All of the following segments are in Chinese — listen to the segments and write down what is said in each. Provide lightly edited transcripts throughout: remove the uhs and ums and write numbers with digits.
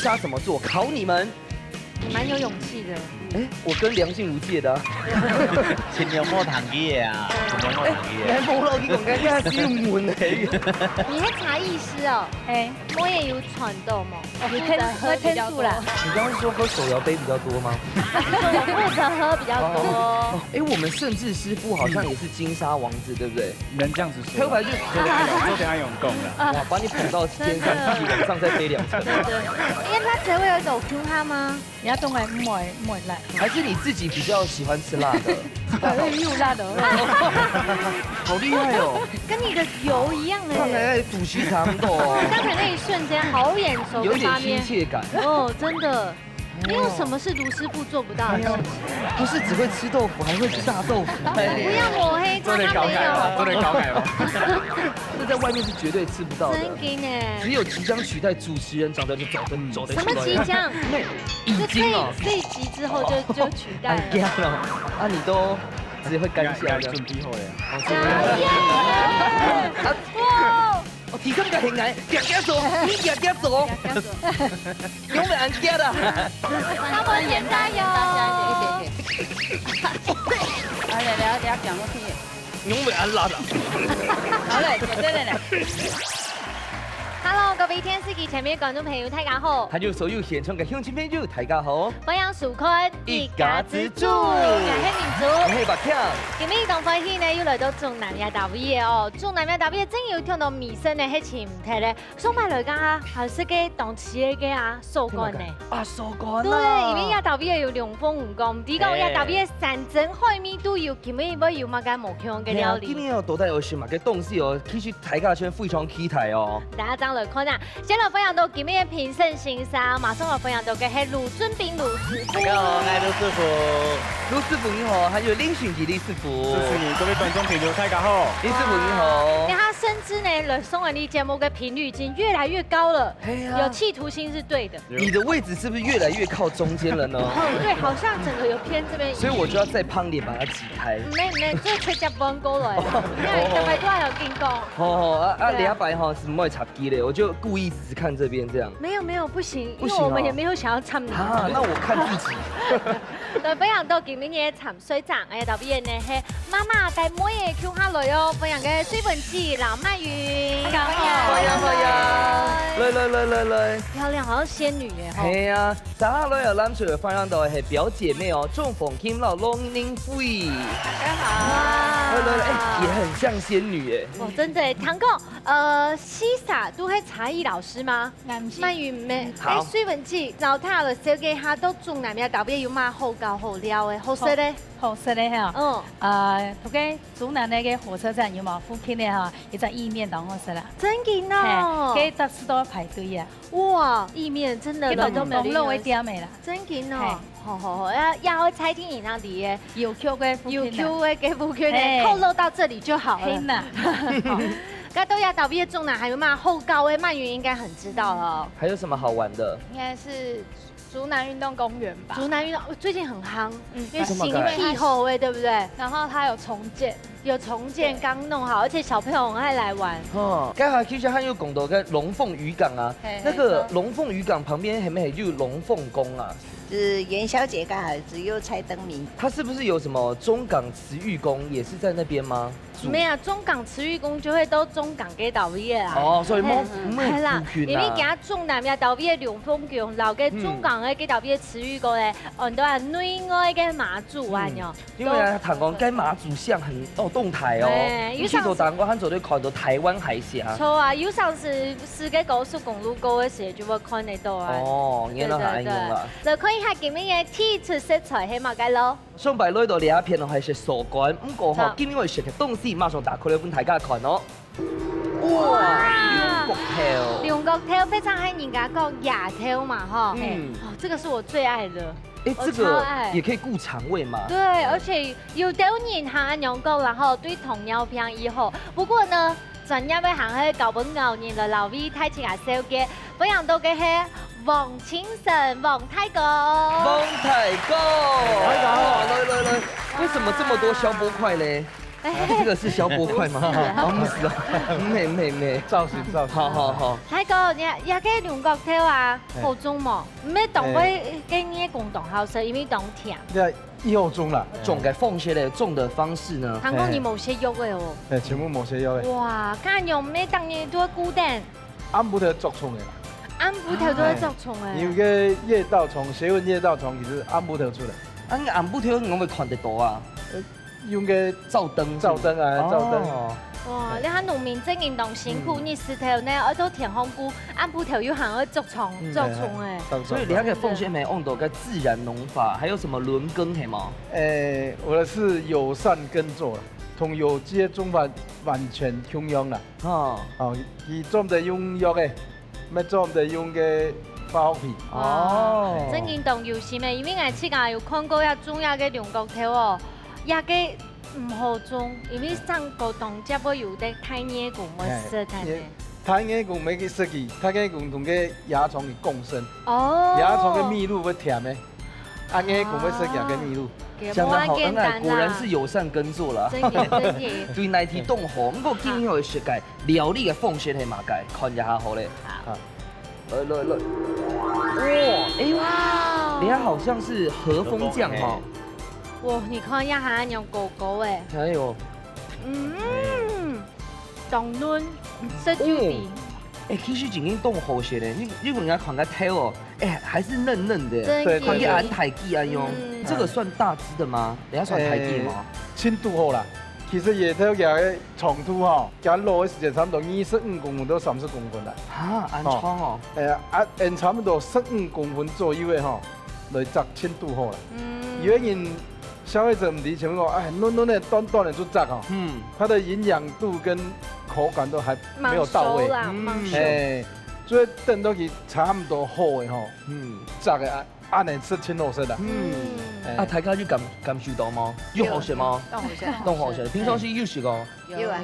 纱怎么做？考你们。你蛮有勇气的。哎，我跟梁静茹借的。前年摸糖嘢啊，前年摸糖你嘢。还冇落去讲緊呢係小門嚟。你是茶艺师哦？哎，我也有传豆嘛，我负责喝比较多。你刚刚说喝手摇杯比较多吗？我负责喝比较多。哎，我们甚至师傅好像也是金沙王子，对不对？能这样子说？开牌就昨天还有供了。哇，把你捧到天上，自己往上再飞2层。对对，因为他才会有一种 Q 他吗？而家都係唔會辣，还是你自己比較喜歡吃辣的？又辣的。好厲害哦！跟你的油一样看哎。來主席差不多，刚才那一瞬间好眼熟有點的画面親。切感。哦，真的。你有什么是卢师傅做不到的？不是只會吃豆腐，還會炸豆腐。不要抹黑他，他没有。能搞改吗？這在外面是絕對吃不到的。真给呢。只有即將取代主持人長得走得什么即将？已經哦，这一集之后就取代了。驚了啊！你都只會乾笑的。準備好了。哇！哦，提升個hình ảnh，夾做，你夾做，永遠安夾的。大伯姐加油！嚟嚟，你講我聽。永遠安辣的。好嘞，姐姐嚟。Hello，各位電視機前面嘅觀眾朋友，大家好！還有所有現場嘅鄉親朋友，大家好。歡迎收看一家之主我係民族。我係白強。今日當歡喜呢，又來到中南亞大會嘅哦。中南亞大會真要聽到尾聲呢，係前唔睇咧。送埋來㗎，係識嘅當次嘅啊，收乾呢。啊，收乾對，因為亞大會有兩風五光，第個亞大會山珍海味都有，今日要有乜嘅無強嘅料理。今年有多大有選嘛？嘅東西哦，其實大家圈非常期待哦。大家嚟看啊！先來分享到今日嘅評審欣賞，馬上來分享到嘅係盧俊斌盧師傅。大家好，我係盧師傅。盧師傅你好，還有林迅吉李師傅。支持你，各位觀眾朋友，大家好。林師傅你好。他甚至呢，來送完你節目嘅頻率已經越來越高了，有企圖心是對的。你的位置是不是越來越靠中間了呢？對，好像整個有偏這邊。所以我就要再胖臉把它擠開。沒，這吹隻幫高來，因為大概都係有見過。哦，兩百哈是唔可以插機的，我就故意只看這邊這樣。沒有，不行，因為我們也沒有想要參與。啊，那我看自己。來分享到今年嘅潛水站，特別呢係媽媽帶妹嘅 Q 下來哦，分享嘅水文記劉曼雲。大家好，歡迎，來。漂亮，好像仙女耶！係啊，三下來有咱除了分享到係表姐妹哦，仲逢金老龍寧輝。大家好。來，也很像仙女耶。哦，真的，堂哥，西撒都係茶藝老師嗎？曼雲咩？好。水文記，然後睇落小嘅下都中南邊特別有嘛好高好料嘅，好食咧。好食咧嚇，同嘅中南呢嘅火車站有冇附近咧嚇，一隻意麵當好食啦。真嘅哦，佢特殊多排隊啊！哇，意麵真的都冇落位點嘅啦。真嘅哦，好，要餐廳以上啲嘅，有 Q 嘅附近，有 Q 嘅嘅附近咧，透露到這裡就好了。天哪！該都要到畢業中南還有嘛後高嘅曼雲應該很知道了。還有什麼好玩的？應該是竹南運動公園吧。竹南運動最近很夯，因為新氣候對不對？然後它有重建，剛弄好，而且小朋友很愛來玩。哦，剛才其實還有講到個龍鳳漁港啊，那個龍鳳漁港旁邊係咪有龍鳳宮啊？是元宵節嘅兒子又猜燈謎。它是不是有什麼中港慈玉宮也是在那邊嗎？沒有，中港慈玉宮就會到中港嘅島邊啦。哦，所以冇係啦，因為而家中南嘅島邊龍鳳宮，留嘅中港嘅島邊慈玉宮咧，很多人內外嘅馬祖啊，因為啊，談講跟馬祖像很動態哦，有時候當我喺做啲看到台灣海峽。錯啊，有上次嘅高速公路過嘅時就會看得到啊。哦，原來係咁樣啦。就可以睇見乜嘢天出色彩喺馬街咯。上擺來到呢一片哦，係食傻乾，不過嗬，今年我哋食嘅東西馬上打開嚟俾大家看咯。哇！龍角條非常係人家講牙條嘛，哈。這個是我最愛的。哎，這個也可以顧腸胃嘛？對，而且有啲人行羊角，然後對糖尿病以後。不過呢，專業嘅行去舊本牛年來留意睇住牙燒嘅，分享到嘅係黃清神、黃太哥。黃太哥，來，為什麼這麼多消波塊嘞？这个是消波块吗？哦，不是哦，美，造型。好。泰哥，也个龍角頭啊，好中冇，唔係當佢跟你共同好食，因為當甜。这一号钟啦，种嘅凤蟹咧，种的方式呢？韓國你冇些肉嘅哦。全部冇些肉嘅，哇，咁用咩當嘢都固定，按不得作蟲嘅啦。按布頭都係作蟲因嘅。為夜道蟲，斜紋夜道蟲其實按不得出來，啊，暗布條我咪看得到啊，用嘅照燈照燈啊，照燈。哦哇，你睇農民真運動辛苦，你石頭呢，我都田香菇，按布頭要行去作蟲誒。所以你那个凤蟹梅用到个自然农法，还有什么轮耕系吗？我的是友善耕作啦，同有機嘅種法完全相樣啦。哦佢種得用藥嘅，咩種得用嘅化學品。哦，真運動有時咩？因為我之前有看過一種嘅龍角頭哦，一個唔好種，因為上個冬只會有啲太熱個冇食太嘅。太硬講沒去設計，太硬講同個蚜蟲去共生，哦，蚜蟲嘅蜜露會甜的，啊硬講要設計個蜜露。讲得好恩愛，果然是友善耕作啦。真嘅。對內地凍河，不過今後嘅設計料理嘅鳳蟹係馬介，看一下好咧。好。來，哇，哎哇，你看好像是和風醬哈。哇，你看一下用狗狗誒。還有，凍嫩，食住啲。哎，其實已經凍好些咧，你人家看個頭哦，哎，還是嫩嫩的。對，看啲安台記啊用，這個算大隻的嗎？人家算台記嗎？輕度好啦，其實野頭嘅長度吼，加落嘅時間差唔多25公分到30公分啦。啊，安倉哦。差唔多15公分左右嘅吼，來摘輕度好啦。因為人消費者唔理前面講，哎，嫩嫩的、短短的就摘吼，它的營養度跟口感都還沒有到位。所以等到佢差唔多好嘅吼，摘嘅按嚟吃輕好食啦。啊，大家有感受到嗎？有好食嗎？都好食。平常時有食個？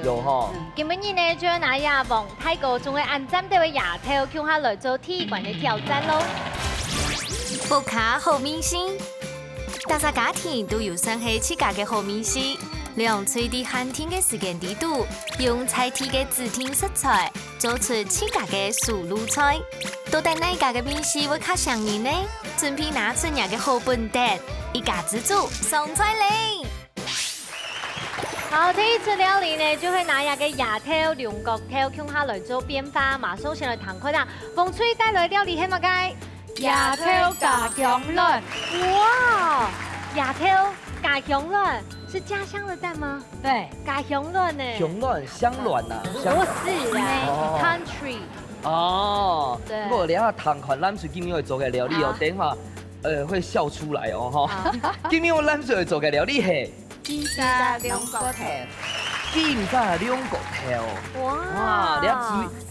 有哈。今日呢，就拿亞望泰國仲會按針對嘅牙頭，叫下來做體育館嘅挑戰咯。福卡好明星，大家家庭都有生起自家嘅好明星。用隨地寒天嘅時間地度，用菜地嘅指定食材，做出自家嘅素路菜。到底哪家嘅面試會較上癮呢？準備拿出人嘅好本碟，一家之主送出嚟。好，這一次料理呢，就會拿牙嘅牙頭、龍角頭，用下來做變化。馬上先來談開啦，馮翠帶來料理係乜嘅？牙頭加薑卵。哇，牙頭加薑卵。是家鄉的蛋嗎？對，加香卵呢？香卵、香卵呐？不是啊 ，country。哦，對。不過你下談款咱水今日會做嘅料理哦，等下會笑出來哦哈。今日我咱水會做嘅料理係金沙龍角頭。金沙兩角頭。哇！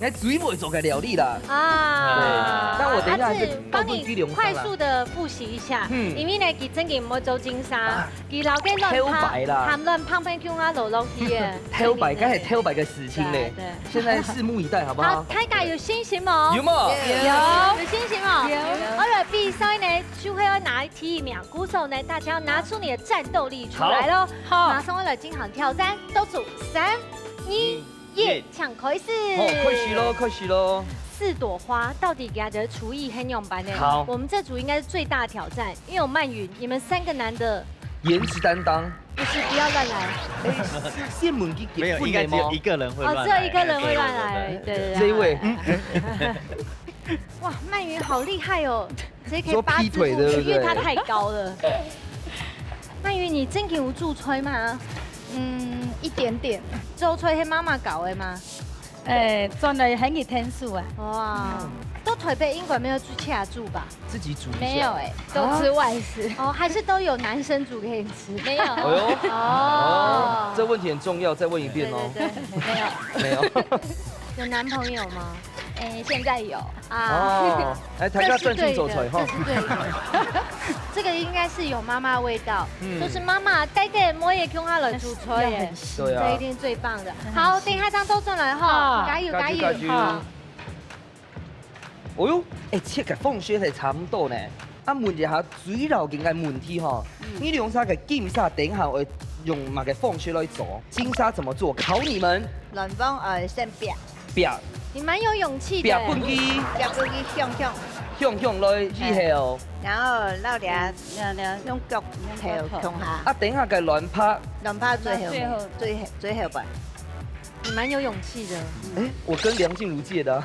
你水會做嘅料理啦。啊。但我等一下就幫你快速的複習一下，因為呢，佢真嘅唔好做金沙，佢留嘅亂胖叫下落落去嘅。挑白，梗係挑白嘅事情咧。現在拭目以待，好不好？好，大家有信心冇？有冇？有信心冇？有。我哋比賽呢，就會要拿提名，鼓手呢，大家要拿出你的戰鬥力出來咯。好，馬上我嚟進行挑戰，倒數3、2、1，搶開始。好，開始咯。4朵花到底給他的廚藝很勇班呢？好，我們這組應該是最大的挑戰，因為有曼雲，你們3個男的顏值擔當。不是，不要亂來。先問幾沒有，應該只有一個人會亂來。哦，只有一個人會亂來。對。這一位。哇，曼雲好厲害哦，直接可以8字不去，因為他太高了。曼雲，你真有駐吹嗎？一點點。駐吹係媽媽搞的嗎？賺來很熱天數啊！哇，到台北應該沒有住下住吧？自己煮。沒有都吃外食。哦，還是都有男生煮給你吃？沒有。哎呦。哦。這問題很重要，再問一遍哦。對，沒有。有男朋友嗎？現在有啊。來，大家專心走出來哈。這個應該是有媽媽味道，就是媽媽帶給我也用下來煮菜耶，這一定最棒的。好，等下張都進來哈，加油加油！哦喲，切個鳳蟹係差唔多呢。啊，問一下水流嘅問題哈，你用啥個金沙頂下會用马个缝穴来做。金沙怎么做？考你们。乱风先劈，劈你蛮有勇气劈的。本机，劈出去向，向来以后，然后老俩用脚头向下，啊等下个乱拍。乱拍最後吧。你蛮有勇气的。哎，我跟梁静茹借的。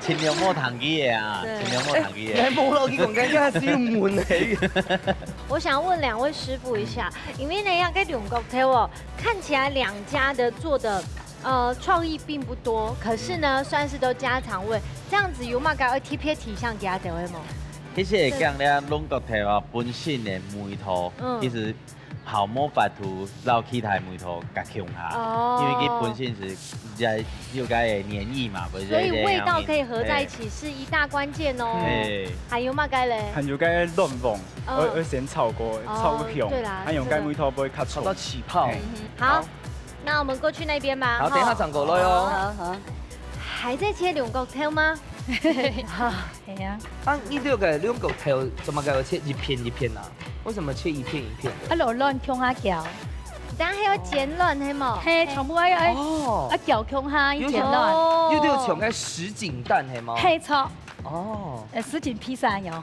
千两摸糖机的啊，千两摸糖机的。你冇落去講緊，而家是要悶嚟。我想问2位师傅一下，因为呢，要跟两个 cocktail 哦，看起来2家的做的创意并不多，可是呢，算是都家常味。这样子有嘛该贴贴体向给他点位吗？其實會講咧，攏國體話本身的梅圖，其實泡沫法圖撈其他梅圖甲強下，因為佢本身是在有個黏液嘛，所以味道可以合在一起是一大關鍵哦。還有嘛該咧？還有個亂風，我先炒過香，對啦，還用個梅圖不會較炒到起泡。好，那我們過去那邊吧。好，等一下上過來哦。好。還在切兩個 cocktail 嗎？好，係啊。啊，你這個兩個頭怎麼個切一片一片啊？為什麼切一片一片的？啊，落亂向下攪。等下還要煎卵係冇？係，全部要攪向下一煎卵。要要搶個什錦蛋係冇？係錯。哦。什錦披薩有。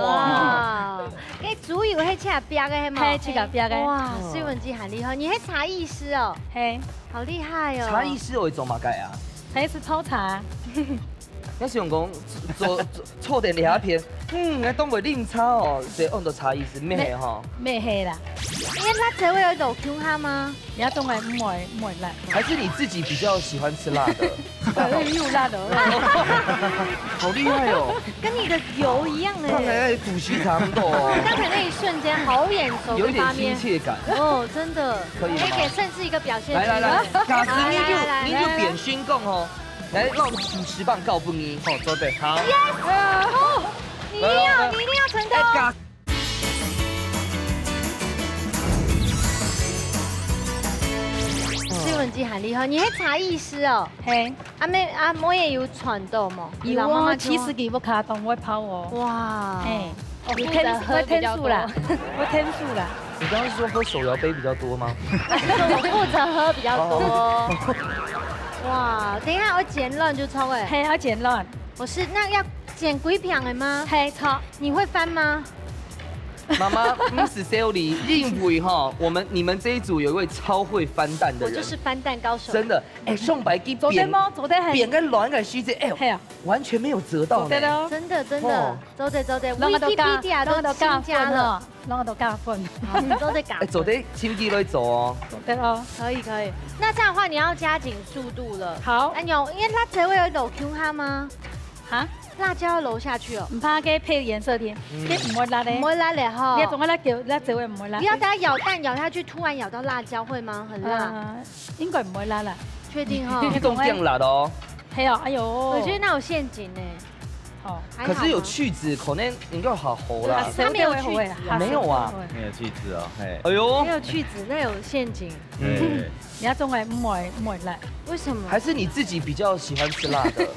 哇！誒，主要係切邊嘅係冇？係切邊嘅。哇，水文機很厲害，你係茶藝師哦？係。好厲害哦！茶藝師會做乜嘅啊？係是泡茶。我想講做錯點兩片，我當袂啉茶哦，這按照茶藝師咩吼？咩係啦？因為辣椒會有豆蔻哈嗎？你要當然唔會辣。還是你自己比較喜歡吃辣的？又辣的。好厲害哦！跟你的油一樣哎。剛才古稀差不多。剛才那一瞬間好眼熟有一點親切感。哦，真的。可以。可以給盛世一個表現。來，假使你就扁宣講哦。來，讓50磅告不你，好，做對，好。Yes！ 你一定要成功。水文機很厲害，你係茶藝師哦。係。阿妹也有傳到冇？有啊，70幾個卡當我泡哦。哇！我天數啦，我天數啦。你剛剛是說喝手搖杯比較多嗎？我負責喝比較多。哇！等一下我剪亂就抽哎。係要剪亂。我是那要剪幾片的嗎？係錯。你會翻嗎？媽媽，不是 Sally， 因為哈，你們這一組有一位超會翻蛋的人。我就是翻蛋高手。真的，哎，宋白雞扁個卵個須子，哎，完全沒有折到呢。真的。走的。Wikipedia 都增加了。啷個都加分。都在加。走的親機來做哦。對哦。可以。那這樣的話，你要加緊速度了。好。因為辣椒會有漏 Q 哈嗎？哈？辣椒要揉下去哦。唔怕嘅配顏色添，佢唔會辣咧。唔會辣咧哈。你仲有辣椒會唔會辣？不要等下咬蛋咬下去，突然咬到辣椒會嗎？很辣。應該唔會辣啦。確定哈？你都變辣哦。係啊，哎呦。我覺得那有陷阱呢。哦。可是有去籽，可能應該好糊啦。它沒有去籽。沒有啊。沒有去籽哦，嘿。哎呦。沒有去籽，那有陷阱。你要仲係唔會辣？為什麼？還是你自己比較喜歡吃辣的？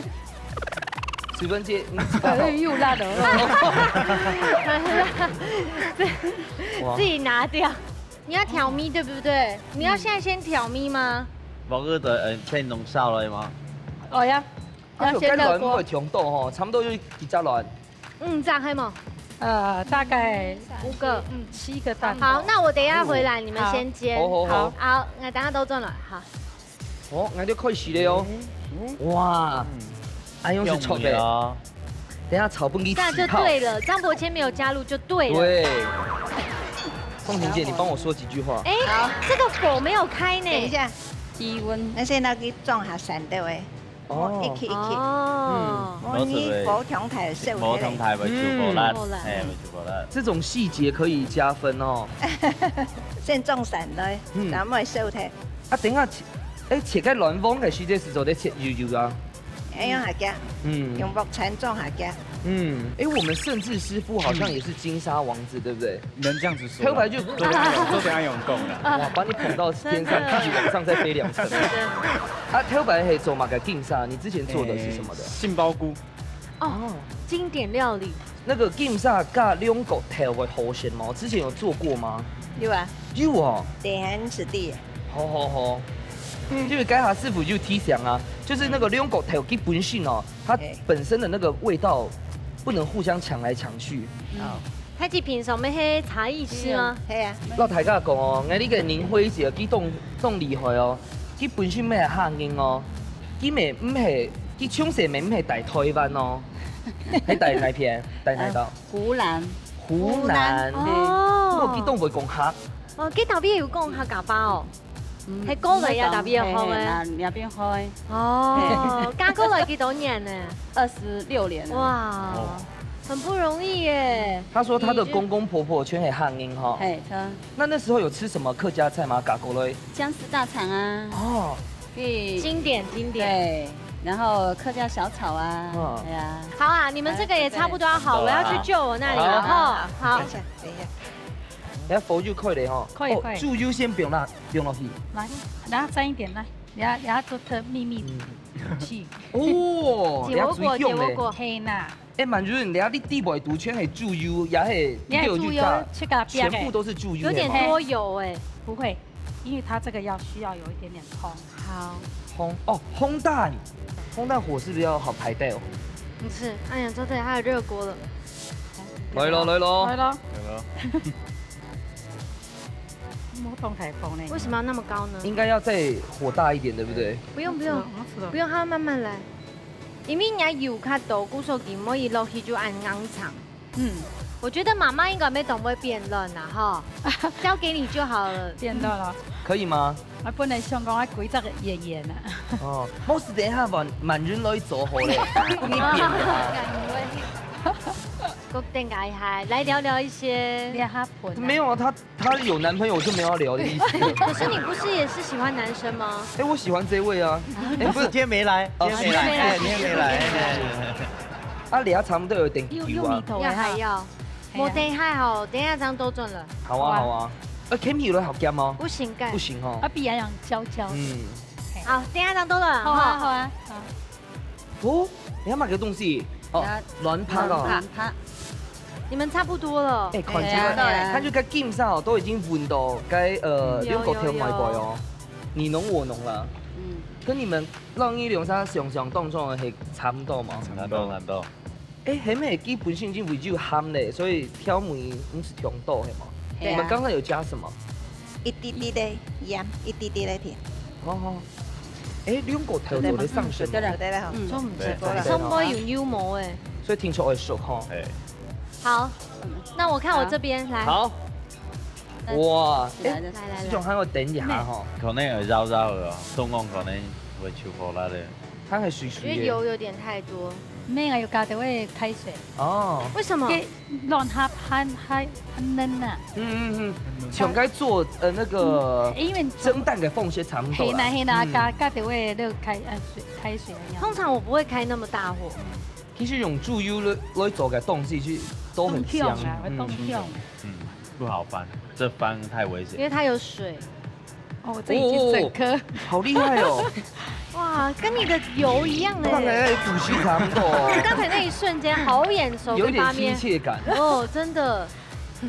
水分姐，又辣的，自己拿掉。你要挑咪對不對？你要現在先挑咪嗎？冇嗰度先弄燒了嗎？哦呀，要先熱鍋。強度吼，差不多就幾隻卵。這樣可以嗎？大概5個，7個蛋。好，那我等一下回來，你們先煎。好，我等下都做了，好。哦，我就開始了哦。哇！安用是炒的，等下炒不你这样就对了。張博謙沒有加入就對了。對。鳳婷姐，你幫我說幾句話。哎，這個火沒有開呢。等一下，低溫。那先那個裝下散的喂。哦。一起。哦。我你火強太燒。火強太會煮火辣，會煮火辣。這種細節可以加分哦。先裝散的，然後咪燒它。啊，等下切個軟風嘅時間是做得切油啊。用下夾，用木鏟裝下夾。我們盛智師傅好像也是金沙王子，對不對？能這樣子說。後來就做點樣用功了。哇，把你捧到天上，自己往上再飛2層。啊，後來係做馬個金沙，你之前做的是什麼的？杏鮑菇。哦，經典料理。那个金沙加两个头的头衔吗？之前有做过吗？有啊，有哦。点寒此地。好。因为该下师傅就提醒啊，就是那个两个头基本性哦，它本身的那个味道不能互相抢来抢去。好，太极平常咩迄茶艺师吗？系啊。老大家讲哦，我你个年会时去动厉害哦，基本性咩下硬哦，佢咪唔係，佢唱蛇咪唔係大台灣哦，喺大哪片？大哪度？湖南。湖南哦我佢都唔會講客。哦，佢特別有講客家話哦。係歌類啊，特別好嘅。那邊開哦，加歌類幾多年呢？26年。哇，很不容易耶。他說他的公公婆婆全係漢音哈。係，那時候有吃什麼客家菜嗎？嘎果類。薑絲大腸啊。哦。經典。對，然後客家小炒啊。對啊。好啊，你們這個也差不多要好，我要去救我那裡了哈。好。等一下。然後佛就可以哈。可以。豬油先不用落去。來，然後沾一點來，然後做特秘密器。哦。解我果。係啦。曼如你你地位獨全係豬油，也係豬油全部都是豬油。有點多油哎。不會，因為它這個需要有一點點烘。好。烘蛋火是不是要好排帶哦？不是，哎呀，這裡還有熱鍋了。來咯。為什麼要那麼高呢？應該要再火大一點，對不對？不用，它慢慢來。因為人家油較多，古手機可以落去就按硬場。我覺得媽媽應該沒懂會辯論啦，哈，交給你就好了。辯論了，可以嗎？我本來想講我規則演員啊。哦，冇事，等下萬人來做好咧，你變啦。固定愛嗨，來聊聊一些。沒有啊，他有男朋友就沒有要聊的意思。可是你不是也是喜歡男生嗎？哎，我喜歡這位啊。哎，不是，今天沒來。啊，臉差不多有點油啊。要還要。我等下好，等下這樣都準了。好啊。Kimi 有好鹹嗎？不行幹。不行哦。我比洋洋嬌嬌。好，等下這樣都了。好啊。哦，你要買個東西。哦，軟趴哦。你們差不多了。哎，看就跟 game 上都已經換到該兩個條外背哦，你儂我儂啦。跟你們讓一兩三上動作係差唔多嘛？差唔多。哎，係咪基本性已經為咗鹹咧，所以挑梅唔是強多係嘛？你們剛剛有加什麼？一滴滴的鹽，一滴滴的甜。哦。哎，兩個頭做得上身。對啦，都唔食過啦。鬆波要腰毛誒。所以聽出我係熟哈。好，那我看我這邊來。好。哇！來，這種還要等一下哈。可能會繞嘅，東岸可能會超過啦咧。它係水因為油有點太多。咩啊？要加啲嗰開水。哦。為什麼？讓它很嫩啊。像該做那個蒸蛋嘅鳳蟹差唔多啦。係啦，加啲嗰個開水一樣。通常我不會開那麼大火。其實用豬油來做嘅東西，其實都很香。不好翻，這翻太危險。因為它有水。哦，這已經整顆。好厲害哦！哇，跟你的油一樣哎。剛才煮西差不多。剛才那一瞬間好眼熟，有點親切感。哦，真的。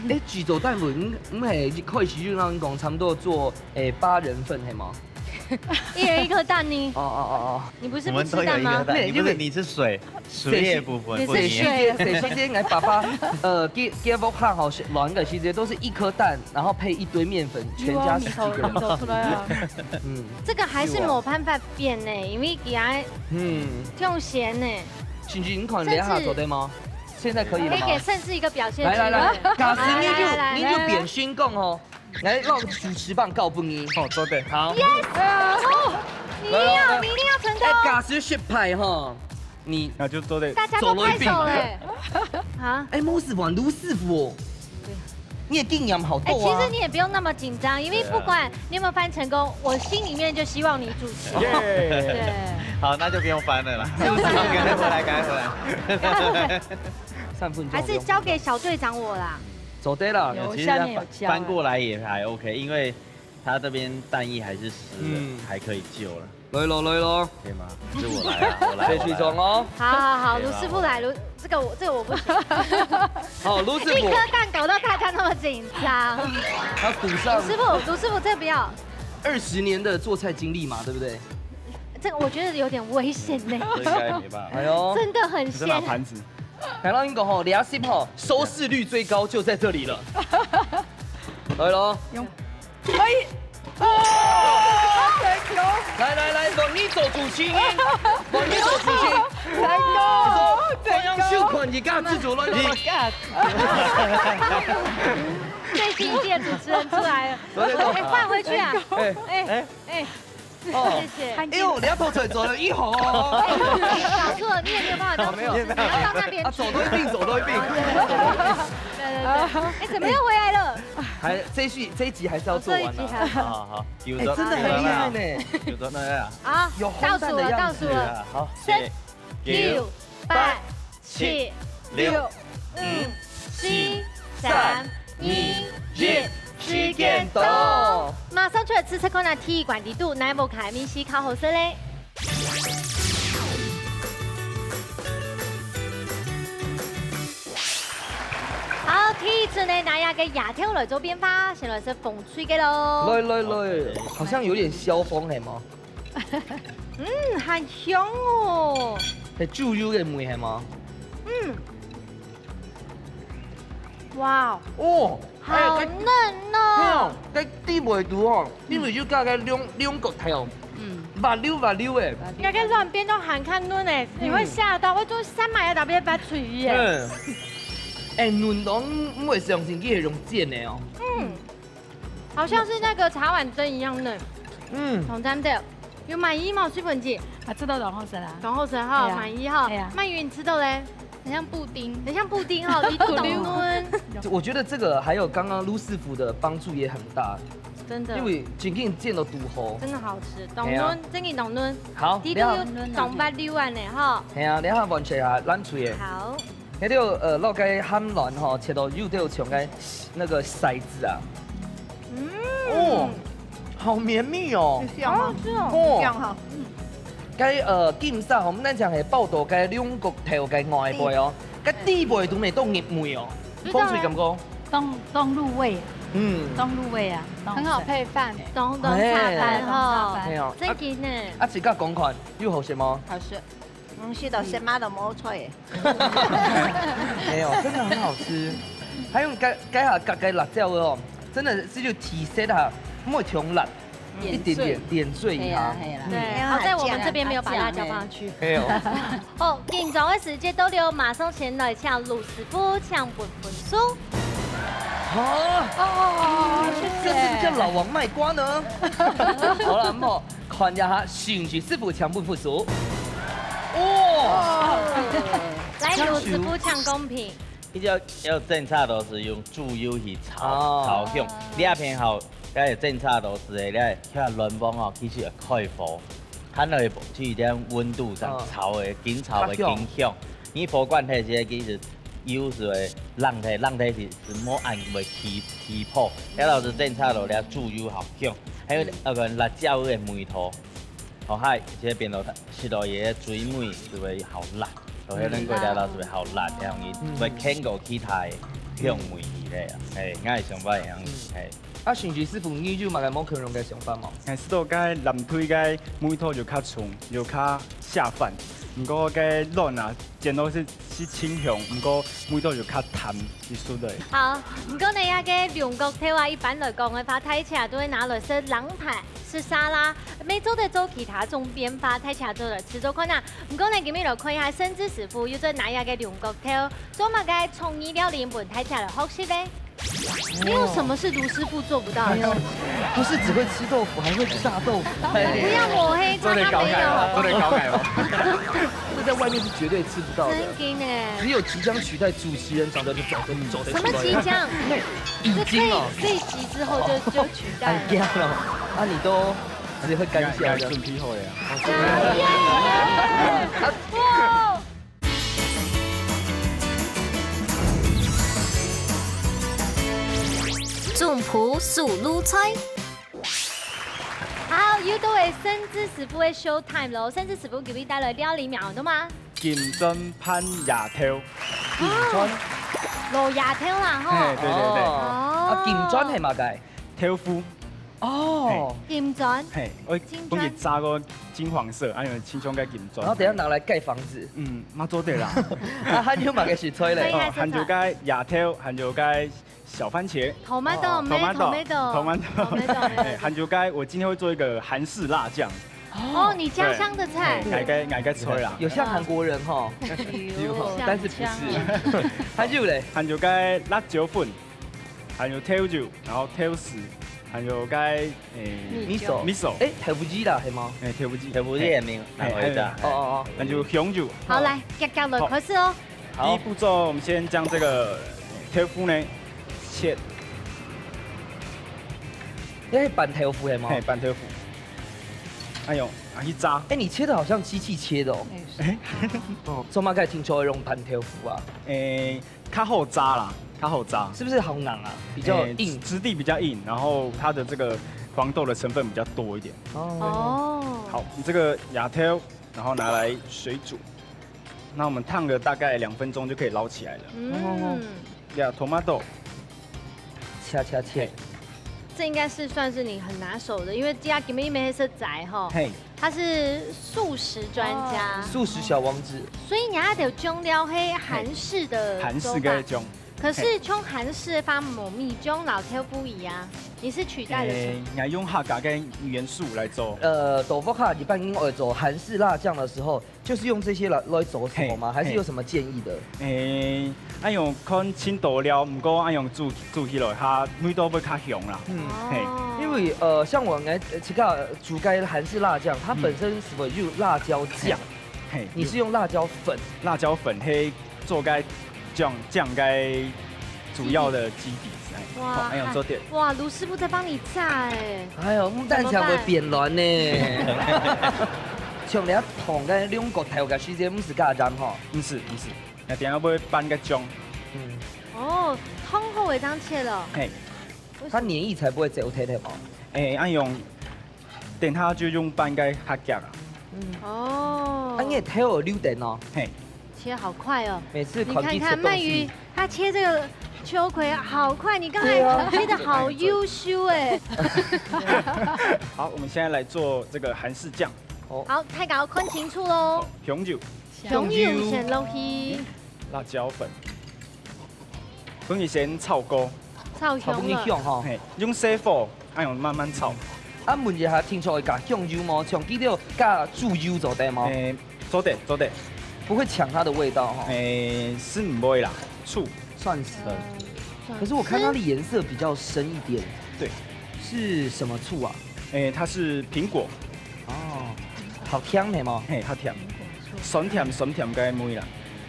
哎，煮做蛋唔係可以就讓你講差不多做8人份係嗎？一人一顆蛋呢？哦。你不是不吃蛋嗎？因為你是水液部分。你是水。誰時間我爸爸給我看好亂嘅，其實都是一顆蛋，然後配一堆麵粉，全家10幾個人。走出來啊！這個還是冇辦法變呢，因為給它用鹹呢。芊芊，你看你下做對嗎？現在可以了嗎？可以給盛世一個表現。來，假使你就扁宣講哦。來，讓主持棒告不你。好，做對。好。 Yes！ 你一定要成功。假使失敗哈，你那就做對。大家都拍手嘞。啊？哎，冇事玩盧師傅哦。你也經驗好多啊。其實你也不用那麼緊張，因為不管你有沒有翻成功，我心裡面就希望你主持。對。好，那就不用翻了啦。趕快回來，趕快回來。3分鐘。還是交給小隊長我啦。走對了。其實翻過來也還 OK，因為他这边蛋液还是湿的，还可以救了。来咯来咯，可以吗？是我来啊，我来。继续装哦。好，卢师傅来，这个我不行。好，卢师傅。一颗蛋搞到大家那么紧张。他赌上。卢师傅，这个不要。20年的做菜经历嘛，对不对？这个我觉得有点危险呢。这应该没办法。哎呦，真的很鲜。拿盘子。海浪英狗吼，2 SIP 吼，收视率最高就在这里了。来咯。可以。来，往你做主持人，往你做主持人。成功！中央秀款你干自主乱你。最新一届主持人出来了，哎，换回去啊！哎。哦，谢谢。哎呦，2头腿走了1号。搞错了，你也没有办法当主持人，你要到那边去。走都一并，走都一并。对。哎，怎么又回来了？还这一集还是要做完的。好，真的很厉害呢。有多那样？啊，有倒数了。好，3、6、8、7、6、5、4、3、2、1。时间到，马上出来吃可能体育馆底度乃无凯米西靠后生嘞。好，体育村呢，拿下个亚跳来做变化，先来是风吹嘅咯。来，好像有点消风系吗？很香哦。係豬油嘅味係嗎？哇哦，好嫩哦！cái啲味道哦，啲味道加個兩個頭，滑溜誒。那個兩邊都很看嫩誒，你會嚇到，我做三買特別把嘴耶。嫩到唔會相信佢係用煎嘅哦。好像是那個茶碗蒸一樣嫩。同餐的，有滿意嗎？水盆姐？啊，這都軟後生啊。軟後生哈，滿意哈。曼雲吃到嘞？很像布丁哈，一土嫩。我覺得這個還有剛剛盧師傅的幫助也很大，真的。因為最近見到肚好，真的好吃，凍嫩，真嘅凍嫩。好，啲都要凍八溜完呢哈。係啊，你下完全下冷脆嘅。好。喺度落個鹹卵哈，切到肉都從個那個篩子啊。哦，好綿密哦。香嗎？哦，香哈。金沙我們咱講係爆到個兩個頭個外背哦，個底背都未到入味哦，風水咁講。冬入味。冬入味啊，很好配飯。冬茶飯哈，真嘅呢。自家講看，有好食嗎？好吃。吃到什麼都冇出嚟。沒有，真的很好吃。還用改下夾個辣椒哦，真的是就提色下，唔會太辣。一點點點綴它，對，好在我們這邊沒有把辣椒放上去。沒有。好，緊張的時間到了，馬上前來搶盧師傅搶本書。這是不是叫老王賣瓜呢？好了，咁看一下選舉師傅搶本書。哇！來，盧師傅搶公平。比較有政策都是用豬油去炒香，你阿偏好。cái政策都是的，咧遐卵棒哦，其實會開火，它會去點溫度上炒的，緊炒會緊香。你火罐睇些其實油是會冷睇是冇按會起泡，迄老是政策都咧豬油好香，還有那個辣椒的味道，哦嗨，這邊度食到嘢水味是會好辣，就迄兩個咧都是會好辣，這樣伊會牽過其他的香味去咧，係，我係想法係咁，係。選舉師傅你就嘛個冇可能嘅想法嘛？係知道個南推個梅頭就較重，就較下飯。不過個卵啊，煎到是清香，不過梅頭就較淡，是屬的。好，不過你那個龍角頭啊，一般來講嘅話，睇起來都會拿來是冷盤、是沙拉，每週的做其他種變化，睇起來做來吃做看啊。不過你今日來看一下，甚至師傅要做哪一個龍角頭，做乜嘅創意料理本，睇起來好食咧。沒有什麼是盧師傅做不到的，不是只會吃豆腐，還會炸豆腐。不要抹黑他，他沒有。都得搞改嗎？這在外面是絕對吃不到的。真的。只有即將取代主持人長得就走得出來。什麼即將？已經哦。這一集之後就取代了。太驚了，啊你都只會乾笑的。順皮後呀。哇！總鋪數滷菜。又到係生之師傅嘅 show time 咯，生之師傅叫你帶來料理苗的嘛？金針攀牙條，金磚，羅牙條啦，嘿嗬。對對對，啊金磚係嘛嘅？條夫，哦，金磚。嘿，我金磚本給炸過金黃色，因為青葱嘅金磚。然後等下拿來蓋房子。媽做對啦。啊，漢有嘛嘅是吹咧。係含住街牙條，含住街小番茄。 tomato 咩 tomato，含住街，我今天會做一個韓式辣醬。哦，你家鄉的菜。嗌嘅吹啦。有像韓國人哈，但是不是。漢有咧，含住街辣椒粉，含住調酒，然後調豉，含住街味噌，味噌。誒，豆腐雞啦，係嗎？調不記，全部也明，哪回的？哦，含住香酒。好，來夾夾落開始哦。第一步驟，我們先將這個調夫呢切，因為板豆腐係嗎？拌調夫。哎呦，去炸。哎，你切的好像機器切的哦。哦，做乜該聽說用板豆腐啊？較好炸啦，較好炸。是不是好硬啊？比較硬，質地比較硬，然後它的這個黃豆的成分比較多一點。哦。好，你這個牙條，然後拿來水煮。那我們燙個大概2分鐘就可以撈起來了。嗯。呀，tomato，切。這應該是算是你很拿手的，因為家給妹妹是仔哈，嘿，他是素食專家，素食小王子。所以你要有中料黑韓式的韓式嘅種。可是從韓式方某米中老挑不一樣，你是取代了什麼？你用客家嘅元素來做。豆腐卡一般因為做韓式辣醬的時候，就是用這些來做什麼嗎？還是有什麼建議的？按用看青豆料，唔過按用煮起來，它味道會較香啦。嘿，因為像我愛吃個煮該韓式辣醬，它本身是否用辣椒醬？嘿，你是用辣椒粉？辣椒粉係做該醬該主要的基底。哇，還有做點。哇，盧師傅在幫你炸哎！哎呦，木蛋才會變軟呢。像你一糖嘅兩個頭嘅時間唔是加鹽吼？唔是，那等下會拌個醬。哦，通後會這樣切了。嘿，它黏液才不會走脫的嘛。按用，等下就用拌個較夾啊。哦。按個頭有溜電哦。嘿。切好快哦！每次你看看曼瑜，他切這個秋葵好快，你剛才切得好優秀哎。好，我們現在來做這個韓式醬。好，太搞昆清楚嘍。香酒先落去。辣椒粉。等於先炒鍋。炒香了。用細火，按用慢慢炒。啊，問一下，聽說會加醬油嗎？像記得加豬油做得嗎？做得。不會搶它的味道哈。是唔會啦，醋算是。可是我看它的顏色比較深一點。對。是什麼醋啊？它是蘋果。哦。好香係嗎？嘿，好甜。酸甜嘅味啦。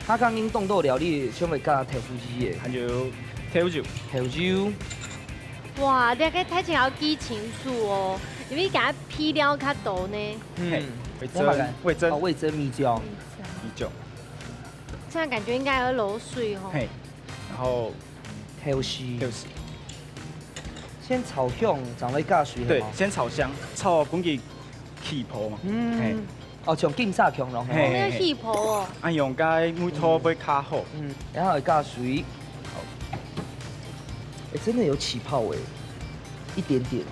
他剛經凍豆料理，想會加豆腐雞嘅，還有調酒。哇，你個睇起來有幾清楚哦，因為加皮料較多呢。味噌。味噌米椒。這樣感覺應該要漏水哦。嘿，然後調絲。先炒香，再來加水。對，先炒香，炒本佢起泡嘛。哦，像金沙強咯。咩起泡哦？按用cái mũi thô會較好。然後加水。哎，真的有起泡哎，一點點。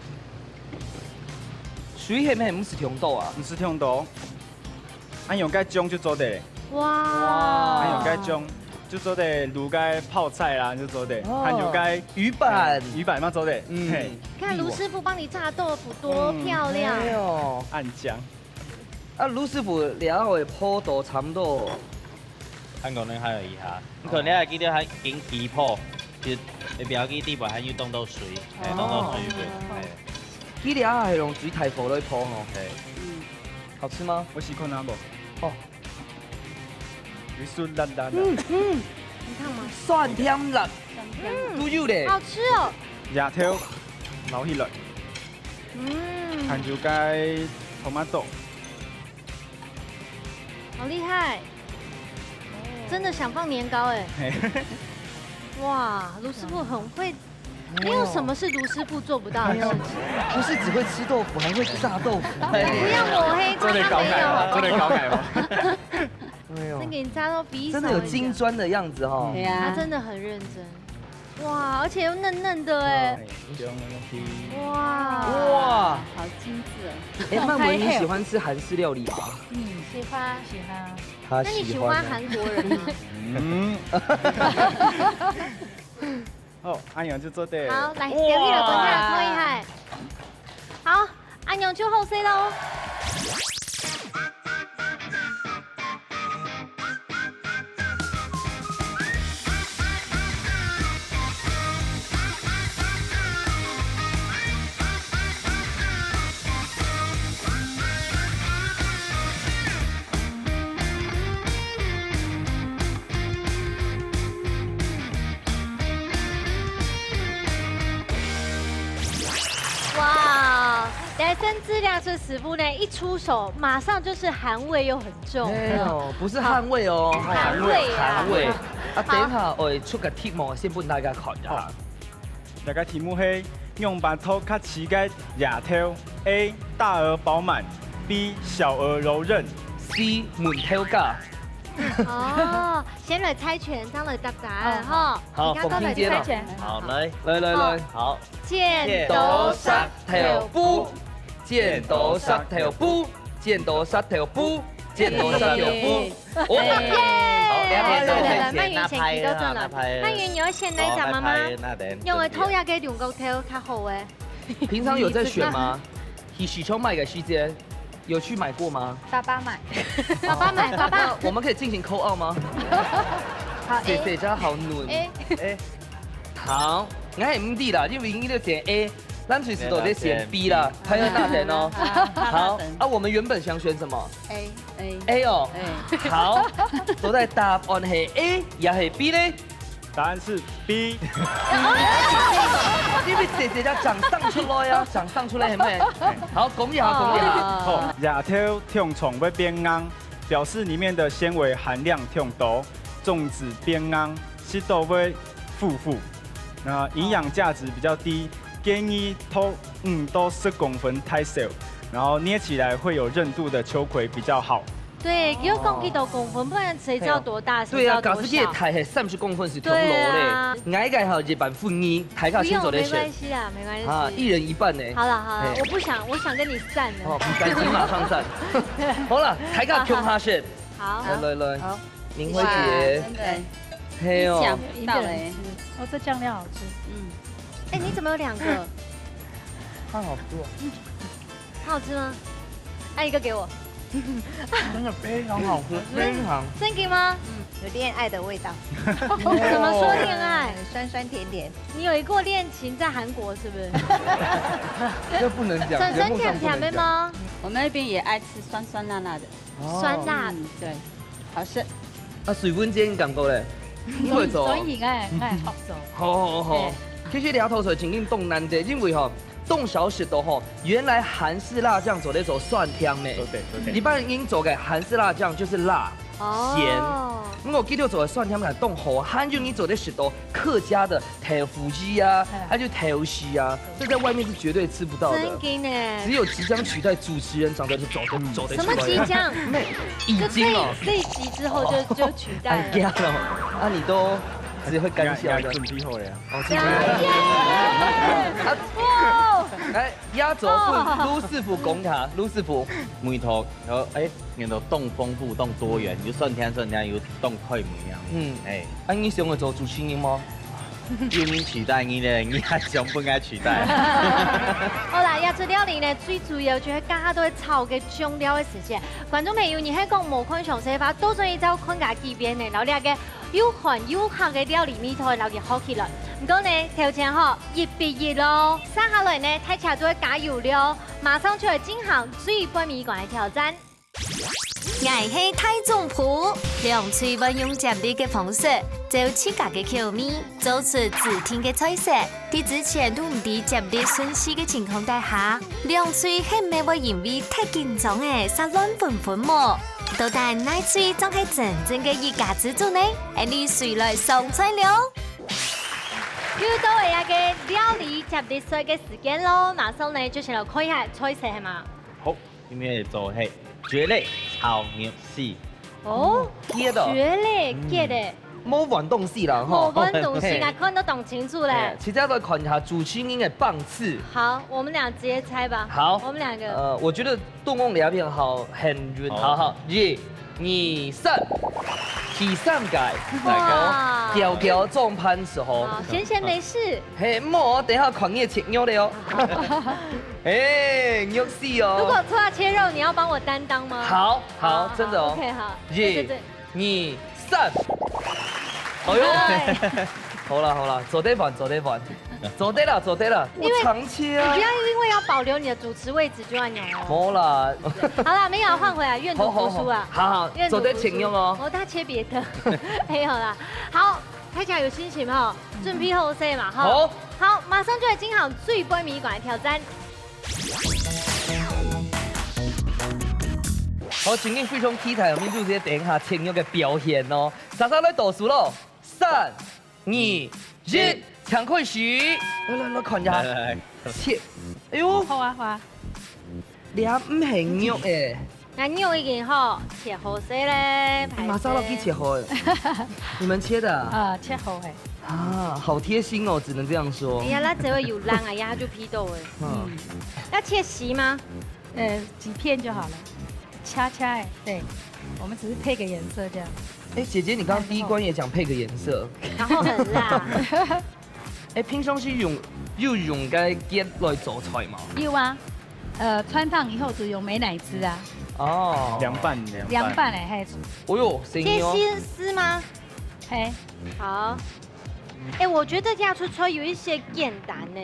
水係咪唔是紅豆啊？唔是紅豆。按用cái醬就做得。哇！按用cái醬就做得滷cái泡菜啦，就做得。還有cái魚板嘛做得。看盧師傅幫你炸豆腐多漂亮。哎呦，暗醬。啊，盧師傅料會鋪到差唔多。韓國人還有一下，你可能還記得還經起泡，就你不要記地板還有凍豆水，凍豆水嘅。佢哋係用水太火來鋪吼。好吃嗎？我試過那無。哦。酸辣辣的。你看嘛。酸甜辣。都有咧。好吃哦。牙條撈起來。還有個tomato。好厲害！真的想放年糕哎！哇，盧師傅很會没有什么是卢师傅做不到的事情。不是只会吃豆腐，还会炸豆腐。不要抹黑他，真的搞改吗？真的搞改吗？哎呦真给你扎到鼻手，真的有金砖的样子哈。对啊，他真的很认真。哇，而且又嫩嫩的哎，哇，哇，好精致哦。哎，曼文，你喜欢吃韩式料理吗？喜欢。喜欢。他那你喜欢韩国人吗？嗯。哦，阿娘就做对。好，来，掉一了，滚下来，可以嗨。好，阿娘就后 C 喽。哇，来生资料这师傅呢，一出手马上就是韩味又很重。没有，不是捍卫哦，韩味啊韩味。啊，等一下我会出个题目，先帮大家看一下。大家题目是用板头卡乞丐牙头 ，A 大而饱满 ，B 小而柔韧。 C 门头架。哦，先来猜拳，当了答案哈。好，你刚刚来冯平猜拳。好，来，来，好，剪刀石头布，剪刀石头布，剪刀石头布，剪刀石头布。哦，来，曼云前期都中了。曼云，你要选哪一张妈妈？因为偷下嘅两个头较好诶。平常有在选吗？以许秋卖给徐姐。 有去买过吗？爸爸买，爸爸买，爸爸。我们可以进行扣二吗？好姐姐家好暖。A，好，我係唔知啦，因為已經都選 A，咱隨時都在選 B 啦，還有大人哦。好，啊，我們原本想選什麼 A 哦。好，都在答案係 A，也係 B 呢？答案是 B。因為姐姐家長上出來啊，長上出來係咩？好，講一下，講一下。哦，牙頭痛蟲會變硬，表示裡面的纖維含量痛多，粽子變硬，濕度會腐腐，那營養價值比較低，建議都10公分太小，然後捏起來會有韌度的秋葵比較好。 对，要讲几多公分，不然谁知道多大？对啊，假使这个台系30公分是挺楼嘞，矮个还有日本妇女，台下先做的没关系啦，没关系。啊，一人一半呢。好了好了，我不想，我想跟你散了。哦，不甘心马上散。好了，台下穷下选。好，来，好，明辉姐。真的，嘿哦，想不到嘞。哦，这酱料好吃。哎，你怎么有2个？看好多。很好吃吗？一个给我。 真的非常好吃，非常。真给吗？有恋爱的味道。怎么说恋爱？酸酸甜甜。你有一过恋情在韩国是不是？这不能讲。酸酸甜甜的吗？我们那边也爱吃酸酸辣辣的。酸辣，对，好吃。啊，水温煎感觉嘞，会做。所以哎好做。好。其實兩頭水前面凍難啲，因為吼凍小石頭吼，原來韓式辣醬做那種蒜香呢。一般人應做嘅韓式辣醬就是辣、鹹。我記得做嘅蒜香係凍好，韓就你做的石頭客家的豆腐雞啊，還有豆豉啊，這在外面是絕對吃不到的。真嘅呢。只有即將取代主持人長得走得出來。什麼即將？已經哦。這一集之後就取代了。哎呀咯，啊你都。 只會乾笑的。準備好了呀。哦，來壓軸換盧師傅講下，盧師傅。梅頭有然後凍豐富、凍多元，有酸甜，有凍開梅樣。啊你想要做主持人嗎？要你取代你咧，你還想不該取代。好啦，亞洲料理呢，最主要就係家下都係炒嘅醬料嘅時間。觀眾朋友，你喺講無款詳細法，都中意走看家幾邊呢？留啲嘅又鹹又黑嘅料理面頭留嘅好起來。唔過呢，頭前嗬熱別熱咯，接下來呢，睇茶都會加油料，馬上就會進行最不迷關嘅挑戰。 我係太總譜，兩嘴運用接力嘅方式，就自家嘅口味，做出自聽嘅菜色。喺之前都唔知接力順序嘅情況底下，兩嘴係咪會因為太緊張嘅，殺亂紛麼？到底哪嘴才係真正嘅一家之主呢？你誰來上菜了？要到嚟嘅料接啲水嘅時間咯，馬上呢就先嚟看一下菜色係嘛？好，今日做係蕨類炒肉絲。哦，結的，蕨類結的，冇運動絲啦，我溫度時間看得懂清楚咧。其實要來看一下主青應嘅棒次。好，我們倆直接猜吧。好，我們兩個。我覺得凍紅兩片好，很潤，好，一、二、三，第三屆，哇，條條中盤時候，閒閒沒事。嘿，冇，等下狂野切肉的哦。哎，肉絲哦。如果錯到切肉，你要幫我擔當嗎？好，好，真的哦。 OK， 好。一、二、三。哎呦，好了，走對盤，走對了，我常切啊。你不要因為要保留你的主持位置就要娘哦。冇啦。好了，沒有換回來，願賭服輸啊。好，走對請用哦。我他切別的，沒有啦。好，睇起來有心情哈，準備好勢嘛哈。好，好，馬上就來進行最杯米館的挑戰。好，請你非常期待我們就是等一下請用嘅表現哦。莎莎來倒數咯，3、2、1，搶開始。來看一下，切，哎呦，好啊，兩唔係肉誒。那肉已經好切好勢咧，馬上落去切好，你們切的啊？切好係。啊，好貼心哦，只能這樣說。哎呀，那這位有浪啊，呀就批鬥哎。要切細嗎？幾片就好了，掐哎，對，我們只是配個顏色這樣。哎，姐姐，你剛剛第一關也講配個顏色，然後很辣。哎，平常是用嘅結來做菜嘛？有啊，汆燙以後就用美乃滋啊。哦，涼拌哎，還哦呦，聲切音哦。絲嗎？嘿，好。哎，我覺得這樣出菜有一些簡單呢。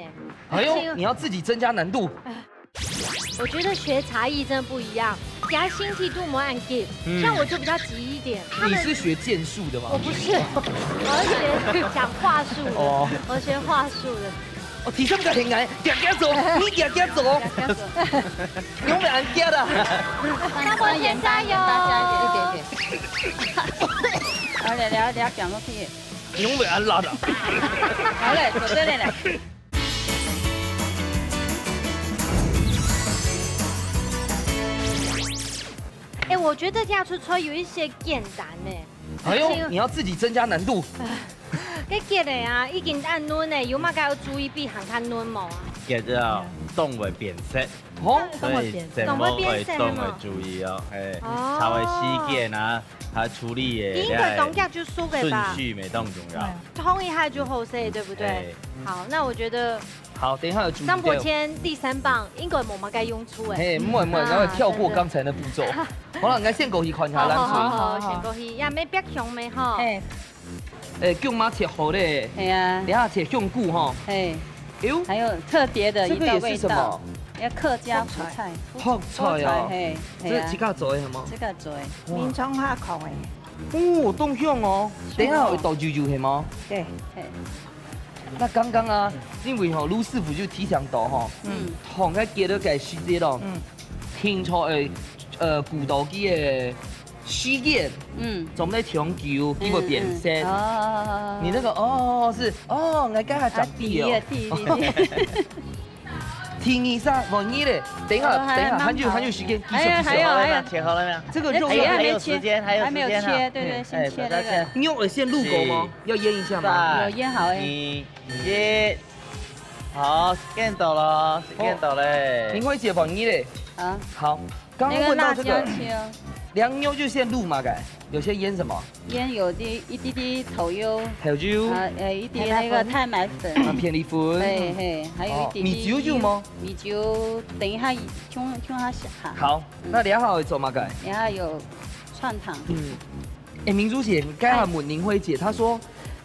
哎呦，你要自己增加難度。我覺得學茶藝真的不一樣，給他心氣度模按 give，像我就比較急一點。你是學劍術的嗎？我不是，我是學講話術的。哦，我學話術的。哦，提升個很難，夾走，你夾走，永遠按夾的。大伯先加油！好嘞，聊講落去。永遠按辣的。好嘞，做對嘞。哎，我覺得這樣出菜有一些簡單呢。哎呦，你要自己增加難度。cái kia này à, ý kiến ăn luôn này, nếu mà cái chú ý bị hàng khăn luôn màu à. 叫做凍會變色，哦，所以全部會凍會注意哦。誒，炒嘅時間啊，它處理嘅應該凍架就輸給吧。順序沒動重要。烘一下就好食，對不對？好，那我覺得。好，等一下有主。張博謙第3棒應該冇乜該用出誒。嘿，唔會，然後跳過剛才的步驟。好啦，我先過去看下冷水。好，先過去，也沒別強咩吼。誒，姜媽切好咧。係啊。等下切香菇哈。哎。喲。還有特別的一道味道。要客家福菜。福菜啊。嘿。這自家做的係嗎？自家做的。民眾下口誒。哦，凍香哦。等下會倒油油係嗎？對。那剛剛啊，因為吼盧師傅就提倡到吼，烘個雞都該時節咯，聽出誒古道機嘅時間，總在調油，結果變色。哦，你那個哦是哦，我剛才講啲哦。聽一下，我你嘞，等一下，還有時間，還有，切好了沒有？這個肉還有時間，還沒有切，對，先切那個。你有先入口嗎？要醃一下嗎？有醃好誒。2、1，好，見到了，見到嘞。林慧姐，幫你嘞。啊。好，剛剛問到這個切哦。涼牛就先入嘛，該有些醃什麼？醃有一滴滴頭油，頭油，一滴那個太白粉，片栗粉，嘿，還有一滴米酒有嗎？米酒等一下沖下下。好，那兩號會做嘛該？然後有串糖。哎，明珠姐，剛才問林慧姐，她說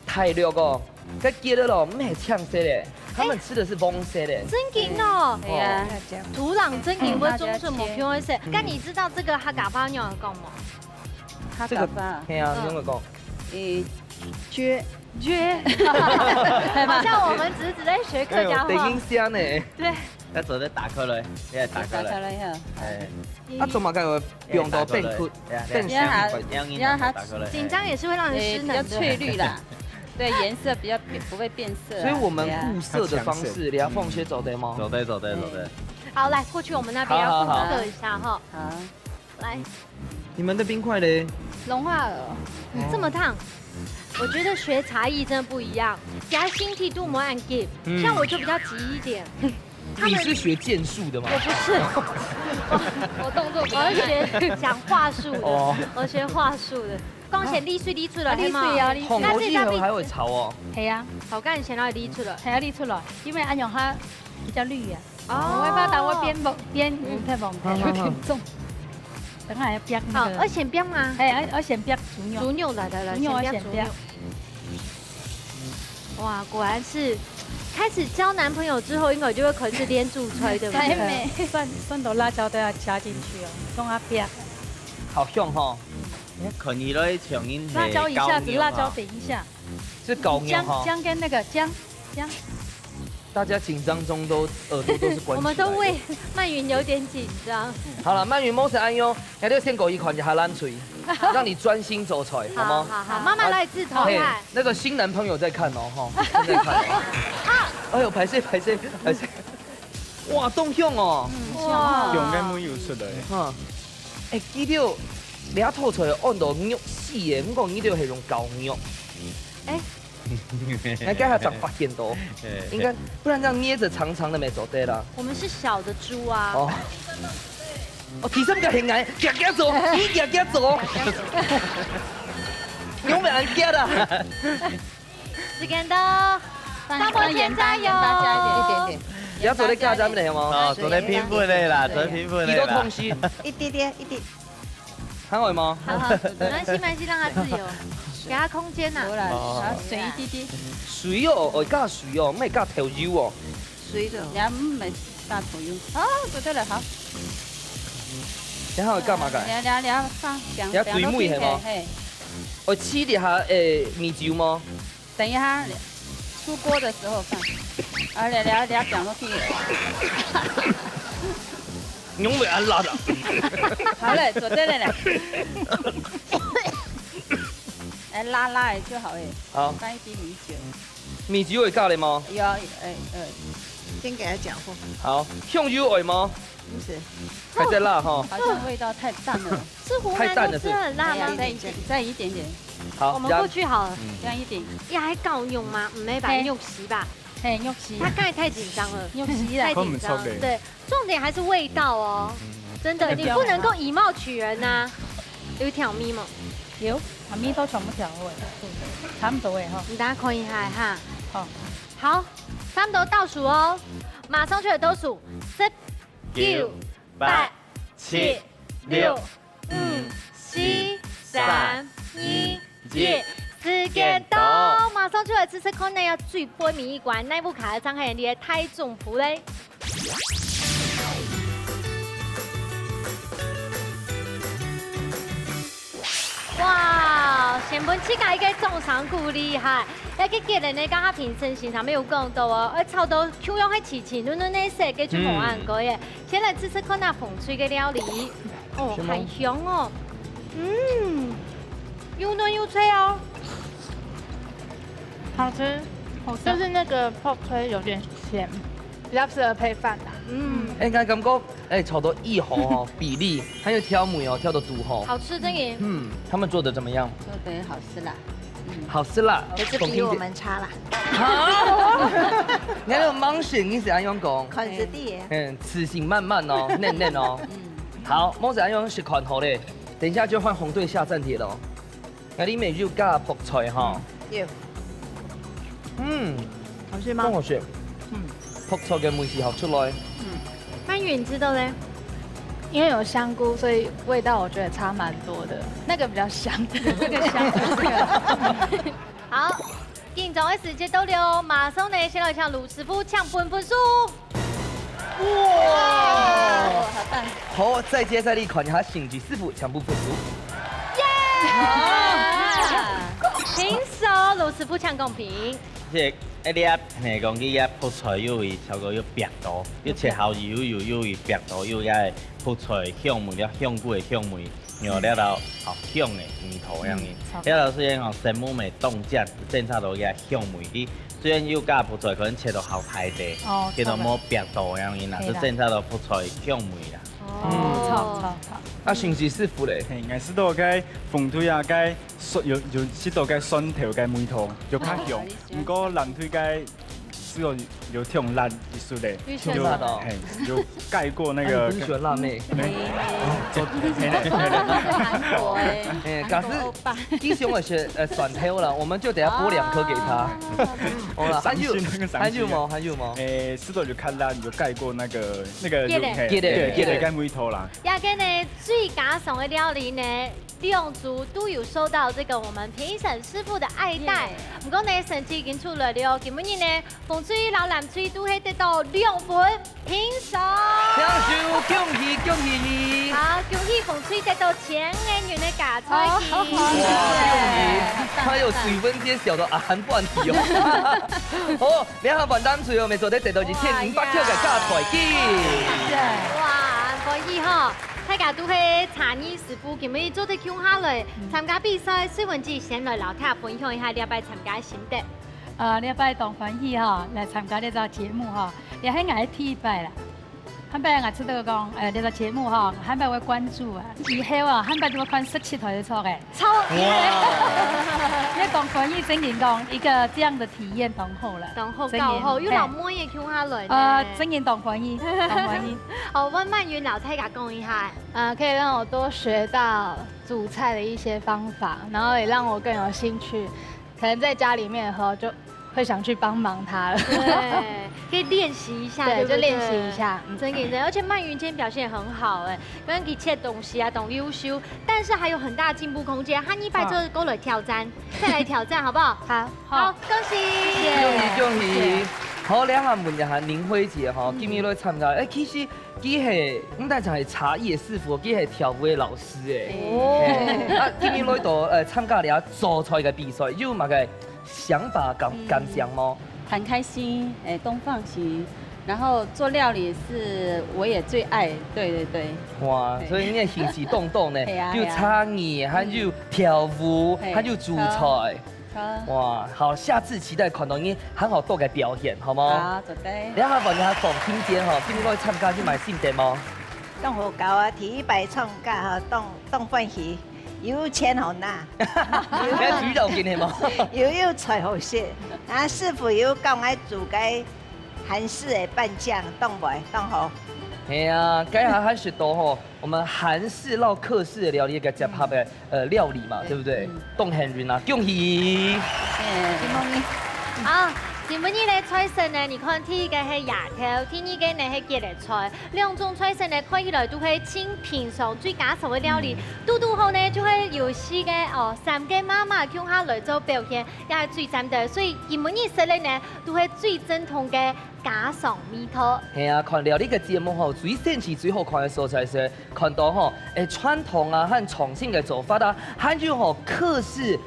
太熱哦，佢記得咯，唔係嗆色的，他們吃的是黃色的。真勁哦！係啊，土壤真勁，我種出冇偏會食。但你知道這個客家話用嚟講嗎？客家話，係啊，用嚟講。絕，好像我們只是在學客家話。電音聲呢？對。要做啲打開來，你係打開來。啊，做嘛該有用到變粗，變香，緊張也是會讓人失能的。比較翠綠啦。对，颜色比较不会变色啊。所以我们对啊固色的方式，你要放些走的吗？走对走对走对。好，来过去我们那边要复刻一下哈。好，来，你们的冰块嘞？融化了，这么烫。我觉得学茶艺真的不一样，夹心体度模按 give，像我就比较急一点。你是学剑术的吗？我不是，我动作我是学讲话术的，哦我学话术的。光显沥水沥出了，沥水啊沥红头鸡盒还会炒哦。係啊，好干显到沥出了。係啊，呢出來，因為阿用它比較綠啊。哦我會把它會邊黃有點重。等下要煸那好，個。而且邊嗎？係，而先煸豬肉。煮牛來，豬肉先煸。哇，果然是開始交男朋友之後，應該就會開始練煮菜，對不太對？美。蒜頭辣椒都要加進去哦，讓它煸。好香哈，看你咧像因辣椒一下子，辣椒點一下。是高牛哈。姜跟那個姜。大家紧张中都耳朵都是关起来的。我們都為曼雲有點緊張。好了，曼雲冇食安用，你要先搞一款就下爛嘴，讓你專心做菜，好嗎？好好，媽媽來自頭嘿看。那個新男朋友在看哦，哈，正在看哦。哎呦，排泄。哇，凍香哦。哇用嘅沒有出來。哈，哎，記到倆吐出來溫度肉死嘅，唔講記到係用狗肉。哎。應該還長發現多，應該不然這樣捏着長長的沒走對啦。我們是小的豬啊。哦。哦，提升個hình ảnh，夾走，你夾走。有沒有人夾的？時間到，大伯先加油！加一點。要做啲加針嚟嗎？哦，做啲拼盤嚟啦，做拼盤你嚟啦。都痛惜，一滴滴，一滴。還會嗎？好好，沒關係，讓他自由，給他空間呐。好啦，然後水一滴滴。水哦，我加水哦，唔係加調油哦。水的。然後咪加頭油。哦，對了，好。然後幹嘛㗎？你放兩。你要水妹係嗎？我黐啲下米酒嗎？等一下出鍋的時候放。啊，你講落去。永遠安辣的。好嘞，做對了嘞。來拉就好誒。好。放一滴米酒。米酒會加你嗎？有，先給他講過。好，香油會嗎？不是。還在辣哈。好像味道太淡了。是湖南都吃很辣嗎？再一點點。好，我們過去好了。這樣一點。也還夠用嗎？唔係吧，用洗吧。嘿，肉絲。他剛才太緊張了，肉絲太緊張了。對，重點還是味道哦。真的，你不能夠以貌取人呐。有調味嗎？有，阿咪都全部調嘅，差唔多嘅嗬。你等下看一下哈。好，好，差不多倒數哦，馬上出嚟倒數，10、9、8、7、6、5、4、3、2、1。時間到，馬上出嚟試試看你有最杯面一罐內部卡嘅張開人哋嘅太中譜咧。哇！成本設計嘅總上夠厲害，一個傑人咧，講下平時現場沒有講到哦，而炒到 Q 樣係齊齊嫩嫩嘅色嘅就冇按過嘅。先來試試看那風吹嘅料理，哦，很香哦，又嫩又脆哦，好吃，就是那個 pork 推有點鹹，比較適合配飯啦。應該感覺炒到一紅哦，比例還有挑梅哦，挑得獨吼。好吃真嘅。他們做得怎麼樣？做得好吃啦。好吃啦，可是比我們差啦。你喺度掹船已經是安樣講。款子啲嘢。此行慢慢哦，嫩嫩哦。好，冇是安樣是款好嘞，等一下就換紅隊下戰帖咯。那裡面就加薄菜哈。有。好吃嗎？幫我選。薄菜嘅梅是好出來。曼雲你知道嘞？因為有香菇，所以味道我覺得差蠻多的。那個比較香，這個香。好，競爭嘅時間到了，馬上呢先來向盧師傅搶分數。哇！好淡。好，再接再厲，看一下星級師傅搶不分數。平手，盧師傅搶公平。即一粒係講啲一泡菜又會超過要白度，要切好油又會白度，又嘅泡菜香味了香菇嘅香味，然后了后香的梅头样的，了后虽然生母的冻酱正差都给它香梅去，虽然有加铺出来，可能切到好太地，见到冇白度样的，是正差都铺出来香梅啦。错。啊，是不是师傅嘞？硬是都该凤腿啊，该有是都该酸头该梅头就较香，不过烂腿该。只有这种辣艺术嘞，有盖过那个。很喜欢辣妹。韩国哎，可是弟兄的是蒜头了，我们就等下剥2颗给他。好了，还有吗？是都就较辣，就盖过那个盖梅头啦。也跟呢最加上的料理呢。利用族都有受到这个我们评审师傅的爱戴，不过呢成绩已经出来了，今日呢凤水、老南水都会得到2分评审。恭喜你！好，恭喜凤水得到1000元的假菜钱。恭喜！还有水分揭晓的韩半题哦。好，2下半单最后咪做得到2500票嘅假菜钱。哇，可以哈！大家都係茶藝師傅，今日做得強下來參加比賽，水文姐先來老太分享一下禮拜參加心得。禮拜當歡喜哈，來參加呢個節目哈，也係我第一擺啦。韓拜我知道講呢個節目哈，韓拜會關注啊，以後啊，韓拜就會看17台的錯嘅。超！你講歡喜整然講一個這樣的體驗當好啦。當好夠好，要留妹嘢強下來。整然當歡喜，當歡喜。好，溫曼雲老太家講一下。可以讓我多學到煮菜的一些方法，然後也讓我更有興趣。可能在家裡面的時候就會想去幫忙他了。對，可以練習一下，對，就練習一下。真的，而且曼雲今天表現很好，剛剛可以切東西啊，懂優秀，但是還有很大進步空間。他100就夠來挑戰，再來挑戰，好不好？好，恭喜！恭喜！好，2下問一下寧輝姐哈，今日來參加，其實佢係唔單止係茶藝嘅師傅，佢係跳舞嘅老師誒。今日來到參加了做菜嘅比賽，有乜嘅想法感想嗎？很開心，東放心。然後做料理是我也最愛，對。哇，所以你係興致動動呢，又茶藝，還有跳舞，還有煮菜。哇，好，下次期待看到你很好多嘅表現，好嗎？好，絕對。你下問下房天姐嗬，今日可以參加去買心得嗎？當好搞啊，第100創價嗬，當歡喜，有錢好拿。你煮就見係嗎？有菜好食，啊師傅有教我煮嘅韓式嘅拌醬，當袂當好。係啊，該下韓式多吼，我們韓式撈客式的料理嘅結合嘅料理嘛，對不對？董hen雲啊，恭喜！好，今日的菜色呢，你看第一個係牙頭，第二個呢係芥辣菜，2種菜色呢看起來都係清平常最家常嘅料理。嘟後呢就係有4個3個媽媽向下來做表現，也係最讚的。所以今日食嘅呢都係最正統嘅家常味道。係啊，看料理嘅節目吼，最新奇最好看嘅所在是看到吼，傳統啊和創新嘅做法啊，還有吼客式、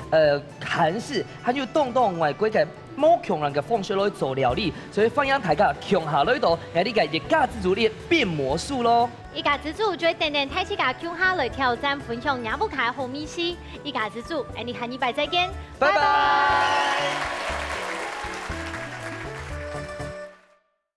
韓式，還有東外國嘅。冇強人嘅方式來做料理，所以歡迎大家強下來到，我哋嘅一家之主嘅變魔術咯。一家之主就會等待睇起家強下來挑戰分享也不開好米西，一家之主，你下禮拜再見，拜拜。